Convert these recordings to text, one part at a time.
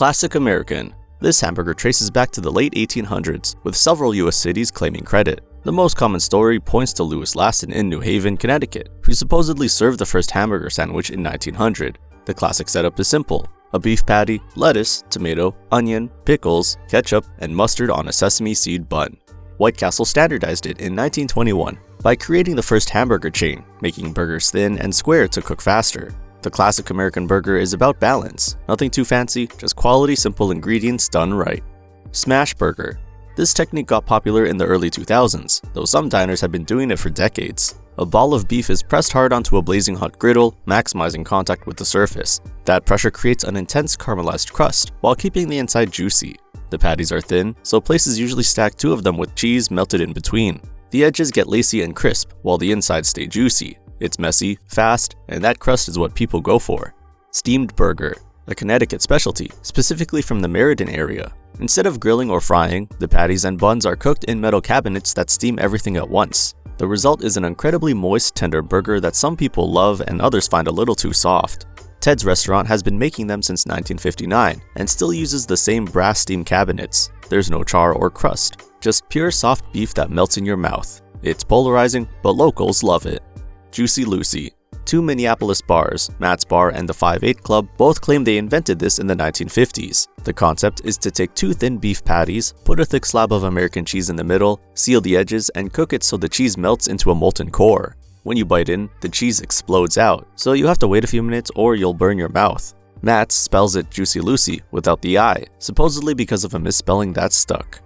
Classic American. This hamburger traces back to the late 1800s, with several US cities claiming credit. The most common story points to Louis Laston in New Haven, Connecticut, who supposedly served the first hamburger sandwich in 1900. The classic setup is simple: a beef patty, lettuce, tomato, onion, pickles, ketchup, and mustard on a sesame seed bun. White Castle standardized it in 1921 by creating the first hamburger chain, making burgers thin and square to cook faster. The classic American burger is about balance. Nothing too fancy, just quality, simple ingredients done right. Smashburger. This technique got popular in the early 2000s, though some diners have been doing it for decades. A ball of beef is pressed hard onto a blazing hot griddle, maximizing contact with the surface. That pressure creates an intense caramelized crust, while keeping the inside juicy. The patties are thin, so places usually stack 2 of them with cheese melted in between. The edges get lacy and crisp, while the insides stay juicy. It's messy, fast, and that crust is what people go for. Steamed burger, a Connecticut specialty, specifically from the Meriden area. Instead of grilling or frying, the patties and buns are cooked in metal cabinets that steam everything at once. The result is an incredibly moist, tender burger that some people love and others find a little too soft. Ted's restaurant has been making them since 1959 and still uses the same brass steam cabinets. There's no char or crust, just pure soft beef that melts in your mouth. It's polarizing, but locals love it. Juicy Lucy. 2 Minneapolis bars, Matt's Bar and the 5-8 Club, both claim they invented this in the 1950s. The concept is to take 2 thin beef patties, put a thick slab of American cheese in the middle, seal the edges, and cook it so the cheese melts into a molten core. When you bite in, the cheese explodes out, so you have to wait a few minutes or you'll burn your mouth. Matt's spells it Juicy Lucy without the I, supposedly because of a misspelling that stuck.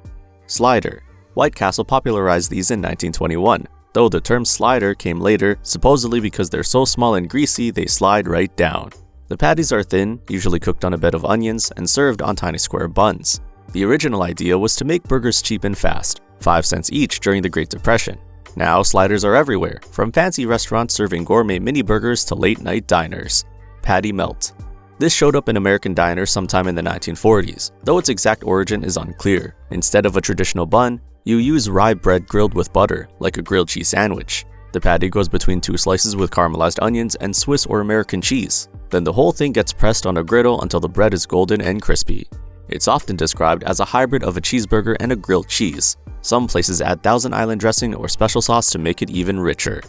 Slider. White Castle popularized these in 1921. Though the term slider came later, supposedly because they're so small and greasy they slide right down. The patties are thin, usually cooked on a bed of onions, and served on tiny square buns. The original idea was to make burgers cheap and fast, 5 cents each during the Great Depression. Now sliders are everywhere, from fancy restaurants serving gourmet mini burgers to late-night diners. Patty melt. This showed up in American diners sometime in the 1940s, though its exact origin is unclear. Instead of a traditional bun, you use rye bread grilled with butter, like a grilled cheese sandwich. The patty goes between 2 slices with caramelized onions and Swiss or American cheese. Then the whole thing gets pressed on a griddle until the bread is golden and crispy. It's often described as a hybrid of a cheeseburger and a grilled cheese. Some places add Thousand Island dressing or special sauce to make it even richer.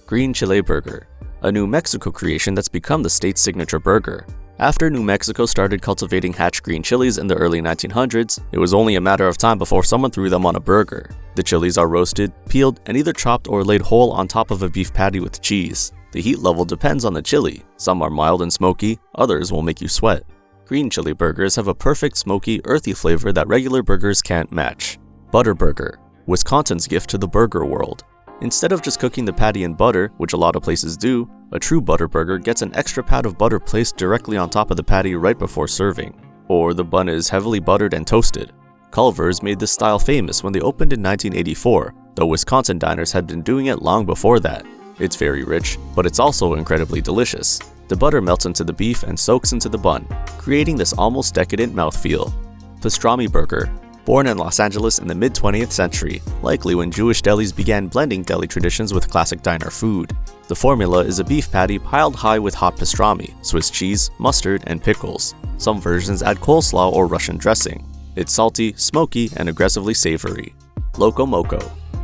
Green chile burger, a New Mexico creation that's become the state's signature burger. After New Mexico started cultivating hatch green chilies in the early 1900s, it was only a matter of time before someone threw them on a burger. The chilies are roasted, peeled, and either chopped or laid whole on top of a beef patty with cheese. The heat level depends on the chili. Some are mild and smoky, others will make you sweat. Green chili burgers have a perfect smoky, earthy flavor that regular burgers can't match. Butter burger, Wisconsin's gift to the burger world. Instead of just cooking the patty in butter, which a lot of places do, a true butter burger gets an extra pat of butter placed directly on top of the patty right before serving. Or the bun is heavily buttered and toasted. Culver's made this style famous when they opened in 1984, though Wisconsin diners had been doing it long before that. It's very rich, but it's also incredibly delicious. The butter melts into the beef and soaks into the bun, creating this almost decadent mouthfeel. Pastrami burger. Born in Los Angeles in the mid-20th century, likely when Jewish delis began blending deli traditions with classic diner food. The formula is a beef patty piled high with hot pastrami, Swiss cheese, mustard, and pickles. Some versions add coleslaw or Russian dressing. It's salty, smoky, and aggressively savory. Loco moco,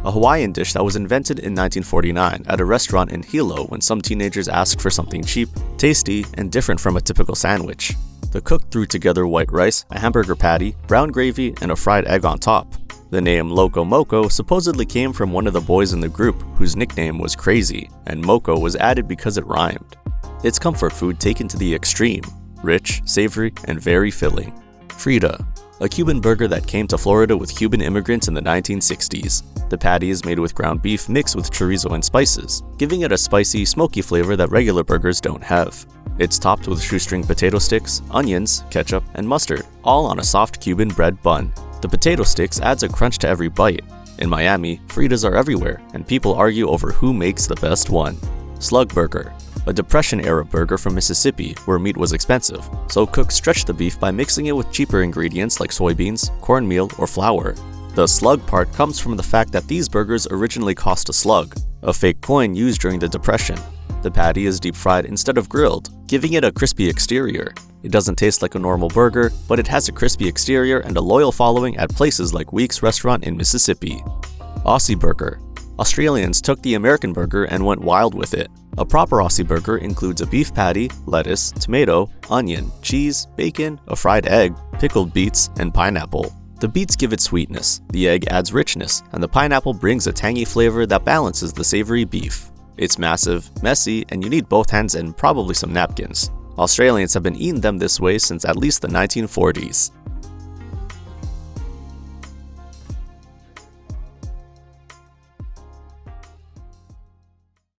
a Hawaiian dish that was invented in 1949 at a restaurant in Hilo when some teenagers asked for something cheap, tasty, and different from a typical sandwich. The cook threw together white rice, a hamburger patty, brown gravy, and a fried egg on top. The name Loco Moco supposedly came from one of the boys in the group, whose nickname was Crazy, and Moco was added because it rhymed. It's comfort food taken to the extreme, rich, savory, and very filling. Frita, a Cuban burger that came to Florida with Cuban immigrants in the 1960s. The patty is made with ground beef mixed with chorizo and spices, giving it a spicy, smoky flavor that regular burgers don't have. It's topped with shoestring potato sticks, onions, ketchup, and mustard, all on a soft Cuban bread bun. The potato sticks adds a crunch to every bite. In Miami, Fritas are everywhere, and people argue over who makes the best one. Slug burger, a Depression-era burger from Mississippi where meat was expensive, so cooks stretched the beef by mixing it with cheaper ingredients like soybeans, cornmeal, or flour. The slug part comes from the fact that these burgers originally cost a slug, a fake coin used during the Depression. The patty is deep fried instead of grilled, giving it a crispy exterior. It doesn't taste like a normal burger, but it has a crispy exterior and a loyal following at places like Week's restaurant in Mississippi. Aussie Burger. Australians took the American burger and went wild with it. A proper Aussie burger includes a beef patty, lettuce, tomato, onion, cheese, bacon, a fried egg, pickled beets, and pineapple. The beets give it sweetness, the egg adds richness, and the pineapple brings a tangy flavor that balances the savory beef. It's massive, messy, and you need both hands and probably some napkins. Australians have been eating them this way since at least the 1940s.